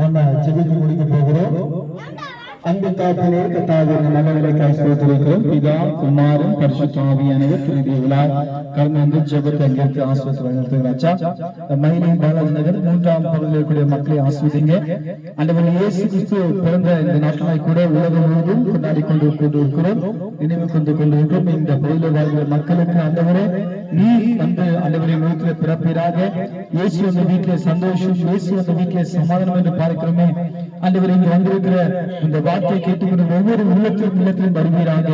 நம்ம ஜெபித்து முடிக்க போகிறோம். அன்பு தாப்பனே, கர்த்தாவின் மகனுக்காய் ஸ்தோத்திரிக்கிறோம். பிதா, குமாரன், பரிசுத்த ஆவியானவர் திருதி விழா கடந்து ஜெபத்தை அங்கேற்று ஆசீர்வாதம் மயிலை பாலாஜி நகர் 3ஆம் பகுதியில் கூடிய மக்களை ஆசீர்வதிங்க. ஆண்டவர் இயேசு கிறிஸ்து பிறந்த இந்த நாட்களாய் கூட உலகம் முழுவதும் கொண்டாடி கொண்டிருக்கிறோம், நினைவு கொண்டிருக்கிறோம். இந்த பகுதியில் வாழ்கிற மக்களுக்கு ஆண்டவரே நீர் வந்து ஆண்டவரின் வீட்டில் பிறப்பீராக. இயேசு அந்த வீட்டிலே சந்தோஷம், இயேசு அந்த வீட்டிலே சமாதானம் என்று பார்க்கிறோமே. ஆண்டவர் இங்கு வந்திருக்கிற இந்த வார்த்தையை கேட்டுக்கொண்டு ஒவ்வொரு உள்ளத்திலும் வருவீராக.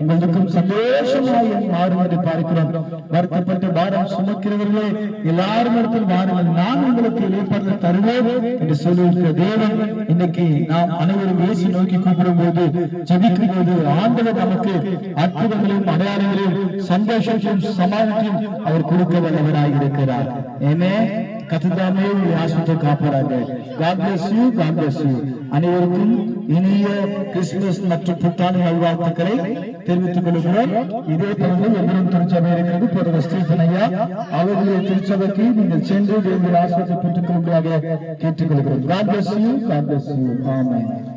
உங்களுக்கும் சந்தோஷமாய் மாறும் என்று பார்க்கிறோம். வருத்தப்பட்டு பாரம் சுமக்கிறவர்களே எல்லாரும் இடத்தில் வாருங்கள், நான் உங்களுக்கு இளைப்பாறுதல் தருவேன் என்று சொல்லியிருக்கிற தேவன் இன்னைக்கு நாம் அனைவரும் இயேசு நோக்கி கூப்பிடும் போது, ஜெபிக்கும் போது ஆண்டவர் நமக்கு அற்புதங்களையும் அடையாளங்களையும் சந்தோஷத்தையும் சமாதானத்தையும் அவர் கொடுக்க வல்லவராக இருக்கிறார். ஏமே கர்த்ததாமே ஆசீர்வதித்து காப்பாராக. God bless you, God bless you. அனைவருக்கும் இனிய கிறிஸ்துமஸ் மற்றும் புத்தாண்டு நல்வாழ்த்துக்களை தெரிவித்துக் கொள்கிறோம். இதே போன்று எங்களும் திருச்சபை இருக்கிறது. போன்ற ஸ்டீபன் ஐயா அவர்களுடைய திருச்சபைக்கு நீங்கள் சென்று தேவனுடைய ஆசீர்வாதத்தை பெற்றுக் கொள்வதாக கேட்டுக்கொள்கிறோம். God bless you, God bless you. Amen.